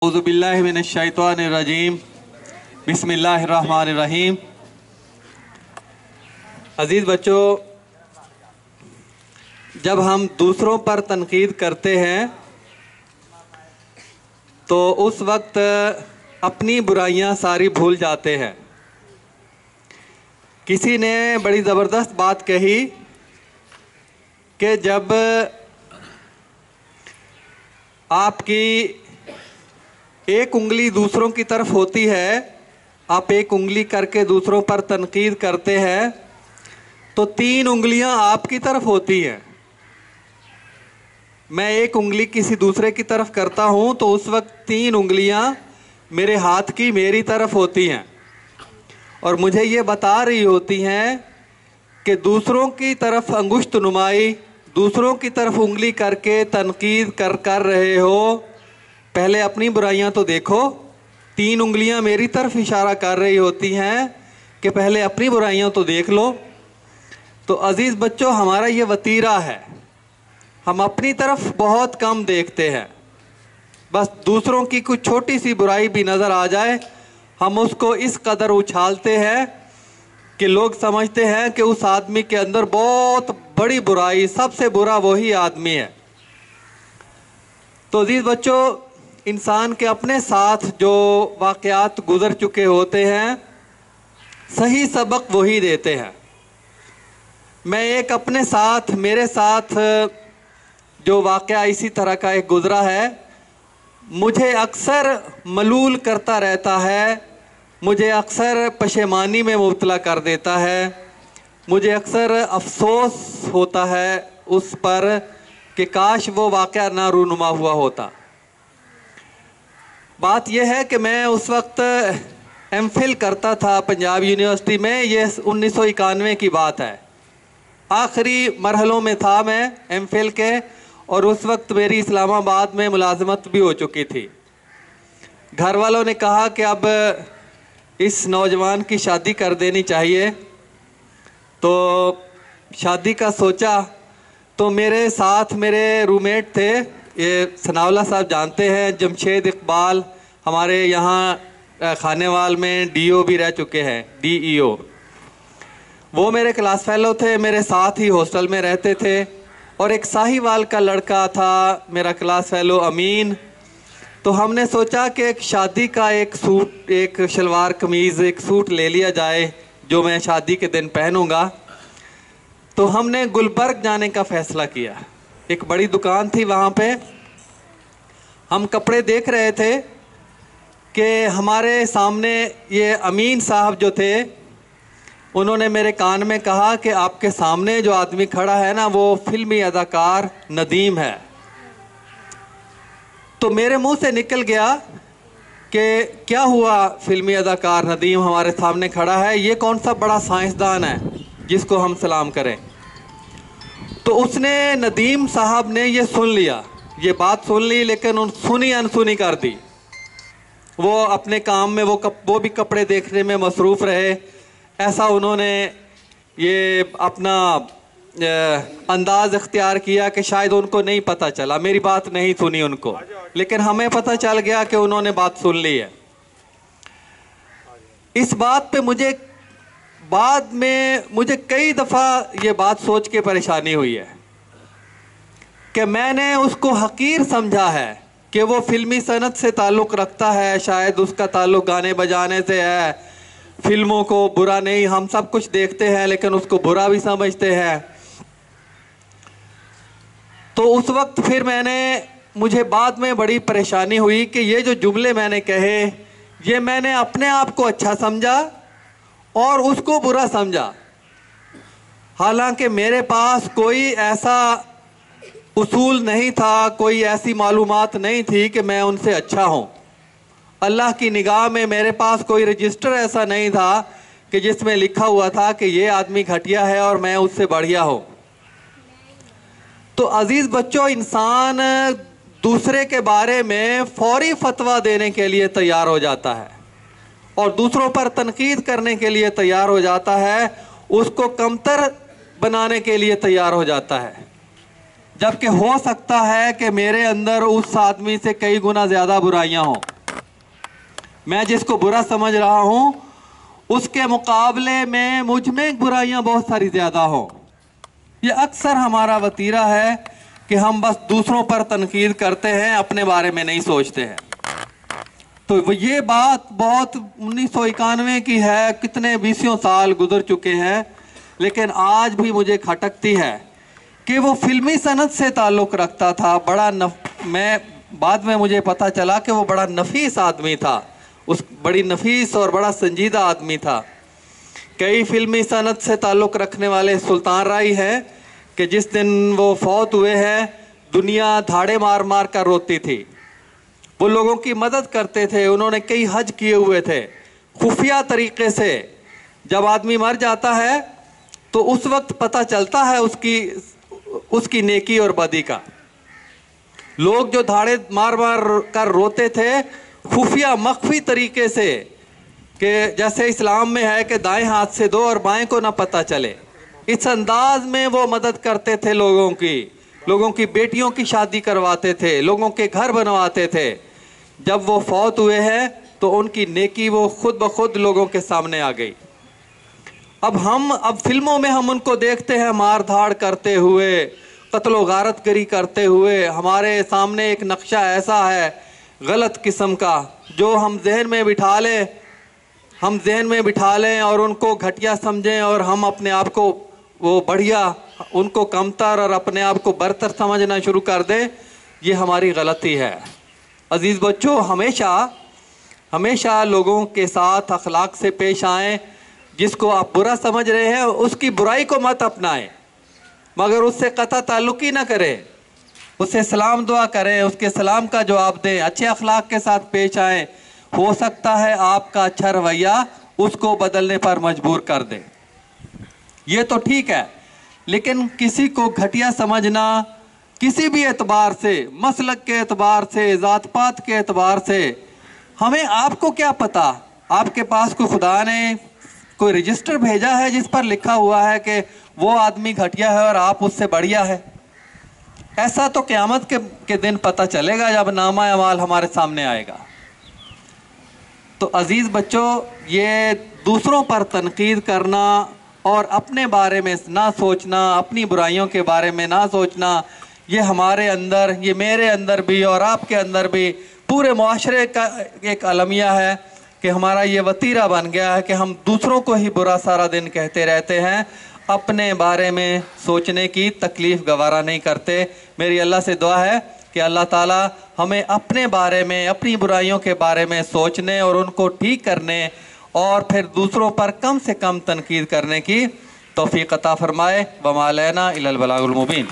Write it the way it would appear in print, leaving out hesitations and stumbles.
अऊज़ु बिल्लाहि मिनश शैतानिर रजीम बिस्मिल्लाहिर रहमानिर रहीम। अज़ीज़ बच्चों, जब हम दूसरों पर तनकीद करते हैं तो उस वक्त अपनी बुराइयां सारी भूल जाते हैं। किसी ने बड़ी ज़बरदस्त बात कही कि जब आपकी एक उंगली दूसरों की तरफ होती है, आप एक उंगली करके दूसरों पर तनकीद करते हैं तो 3 उंगलियां आपकी तरफ होती हैं। मैं एक उंगली किसी दूसरे की तरफ करता हूं तो उस वक्त 3 उंगलियां मेरे हाथ की मेरी तरफ होती हैं और मुझे ये बता रही होती हैं कि दूसरों की तरफ अंगुष्ठ नुमाई, दूसरों की तरफ उंगली करके तनकीद कर रहे हो, पहले अपनी बुराइयां तो देखो। 3 उंगलियां मेरी तरफ इशारा कर रही होती हैं कि पहले अपनी बुराइयां तो देख लो। तो अज़ीज़ बच्चों, हमारा ये वतीरा है, हम अपनी तरफ बहुत कम देखते हैं। बस दूसरों की कुछ छोटी सी बुराई भी नज़र आ जाए, हम उसको इस कदर उछालते हैं कि लोग समझते हैं कि उस आदमी के अंदर बहुत बड़ी बुराई, सबसे बुरा वही आदमी है। तो अज़ीज़ बच्चों, इंसान के अपने साथ जो वाक़यात गुज़र चुके होते हैं, सही सबक वही देते हैं। मैं एक अपने साथ, मेरे साथ जो वाक़या इसी तरह का एक गुज़रा है, मुझे अक्सर मलूल करता रहता है, मुझे अक्सर पशेमानी में मुब्तला कर देता है, मुझे अक्सर अफसोस होता है उस पर कि काश वो वाक़या ना रूनुमा हुआ होता। बात यह है कि मैं उस वक्त एमफिल करता था पंजाब यूनिवर्सिटी में, ये 1991 की बात है। आखिरी मरहलों में था मैं एमफिल के, और उस वक्त मेरी इस्लामाबाद में मुलाजमत भी हो चुकी थी। घर वालों ने कहा कि अब इस नौजवान की शादी कर देनी चाहिए, तो शादी का सोचा। तो मेरे साथ मेरे रूममेट थे, ये सनाउल्लाह साहब जानते हैं, जमशेद इकबाल, हमारे यहाँ खानेवाल में डीओ भी रह चुके हैं, डीईओ। वो मेरे क्लास फेलो थे, मेरे साथ ही हॉस्टल में रहते थे। और एक साहिवाल का लड़का था मेरा क्लास फेलो, अमीन। तो हमने सोचा कि एक शादी का एक सूट, एक शलवार कमीज़, एक सूट ले लिया जाए जो मैं शादी के दिन पहनूंगा। तो हमने गुलबर्ग जाने का फ़ैसला किया। एक बड़ी दुकान थी वहाँ पे, हम कपड़े देख रहे थे कि हमारे सामने ये अमीन साहब जो थे, उन्होंने मेरे कान में कहा कि आपके सामने जो आदमी खड़ा है ना, वो फिल्मी अदाकार नदीम है। तो मेरे मुंह से निकल गया कि क्या हुआ, फिल्मी अदाकार नदीम हमारे सामने खड़ा है, ये कौन सा बड़ा साइंसदान है जिसको हम सलाम करें। तो उसने, नदीम साहब ने ये सुन लिया, ये बात सुन ली, लेकिन उन सुनी अनसुनी कर दी। वो अपने काम में, वो भी कपड़े देखने में मसरूफ़ रहे। ऐसा उन्होंने ये अपना अंदाज़ इख्तियार किया कि शायद उनको नहीं पता चला, मेरी बात नहीं सुनी उनको, लेकिन हमें पता चल गया कि उन्होंने बात सुन ली है। इस बात पे मुझे बाद में कई दफ़ा ये बात सोच के परेशानी हुई है कि मैंने उसको हकीर समझा है कि वो फिल्मी सनत से ताल्लुक़ रखता है, शायद उसका ताल्लुक़ गाने बजाने से है। फिल्मों को बुरा नहीं, हम सब कुछ देखते हैं, लेकिन उसको बुरा भी समझते हैं। तो उस वक्त फिर मुझे बाद में बड़ी परेशानी हुई कि ये जो जुमले मैंने कहे, ये मैंने अपने आप को अच्छा समझा और उसको बुरा समझा। हालांकि मेरे पास कोई ऐसा उसूल नहीं था, कोई ऐसी मालूमात नहीं थी कि मैं उनसे अच्छा हूँ। अल्लाह की निगाह में मेरे पास कोई रजिस्टर ऐसा नहीं था कि जिसमें लिखा हुआ था कि ये आदमी घटिया है और मैं उससे बढ़िया हूँ। तो अज़ीज़ बच्चों, इंसान दूसरे के बारे में फौरी फतवा देने के लिए तैयार हो जाता है और दूसरों पर तनकीद करने के लिए तैयार हो जाता है, उसको कमतर बनाने के लिए तैयार हो जाता है, जबकि हो सकता है कि मेरे अंदर उस आदमी से कई गुना ज़्यादा बुराइयां हों। मैं जिसको बुरा समझ रहा हूँ उसके मुकाबले में मुझ में बुराइयां बहुत सारी ज़्यादा हों। ये अक्सर हमारा वतीरा है कि हम बस दूसरों पर तनकीद करते हैं, अपने बारे में नहीं सोचते हैं। तो ये बात बहुत 1991 की है, कितने 20 साल गुजर चुके हैं, लेकिन आज भी मुझे खटकती है कि वो फिल्मी सनत से ताल्लुक़ रखता था। मैं बाद में मुझे पता चला कि वो बड़ा नफीस आदमी था, बड़ी नफीस और बड़ा संजीदा आदमी था। कई फिल्मी सनत से ताल्लुक़ रखने वाले सुल्तान राय हैं कि जिस दिन वो फौत हुए हैं, दुनिया धाड़े मार मार कर रोती थी। वो लोगों की मदद करते थे, उन्होंने कई हज किए हुए थे खुफिया तरीके से। जब आदमी मर जाता है तो उस वक्त पता चलता है उसकी नेकी और बदी का। लोग जो धाड़े मार मार कर रोते थे खुफिया मख्फी तरीके से, कि जैसे इस्लाम में है कि दाएं हाथ से दो और बाएं को ना पता चले, इस अंदाज में वो मदद करते थे लोगों की बेटियों की शादी करवाते थे, लोगों के घर बनवाते थे। जब वो फौत हुए हैं तो उनकी नेकी वो खुद ब खुद लोगों के सामने आ गई। अब फिल्मों में हम उनको देखते हैं मार धाड़ करते हुए, कत्ल गारत गरी करते हुए। हमारे सामने एक नक्शा ऐसा है गलत किस्म का जो हम जहन में बिठा लें और उनको घटिया समझें, और हम अपने आप को वो बढ़िया, उनको कमतर और अपने आप को बरतर समझना शुरू कर दें। ये हमारी गलती है। अजीज़ बच्चों, हमेशा लोगों के साथ अखलाक से पेश आएँ। जिसको आप बुरा समझ रहे हैं उसकी बुराई को मत अपनाएं, मगर उससे कता ताल्लुक़ ही ना करें। उससे सलाम दुआ करें, उसके सलाम का जवाब दें, अच्छे अखलाक के साथ पेश आएँ। हो सकता है आपका अच्छा रवैया उसको बदलने पर मजबूर कर दे। ये तो ठीक है, लेकिन किसी को घटिया समझना किसी भी एतबार से, मसलक के एतबार से, ज़ात पात के एतबार से, हमें आपको क्या पता आपके पास कोई खुदा ने कोई रजिस्टर भेजा है जिस पर लिखा हुआ है कि वो आदमी घटिया है और आप उससे बढ़िया है? ऐसा तो क़यामत के दिन पता चलेगा जब नामा अमाल हमारे सामने आएगा। तो अजीज़ बच्चों, ये दूसरों पर तनकीद करना और अपने बारे में ना सोचना, अपनी बुराइयों के बारे में ना सोचना, ये हमारे अंदर, ये मेरे अंदर भी और आपके अंदर भी, पूरे मुआशरे का एक अलमिया है कि हमारा ये वतीरा बन गया है कि हम दूसरों को ही बुरा सारा दिन कहते रहते हैं, अपने बारे में सोचने की तकलीफ़ गवारा नहीं करते। मेरी अल्लाह से दुआ है कि अल्लाह ताला हमें अपने बारे में, अपनी बुराइयों के बारे में सोचने और उनको ठीक करने और फिर दूसरों पर कम से कम तनकीद करने की तौफीक अता फरमाए। वमा अलैना इल्लल बलागुल मुबीन।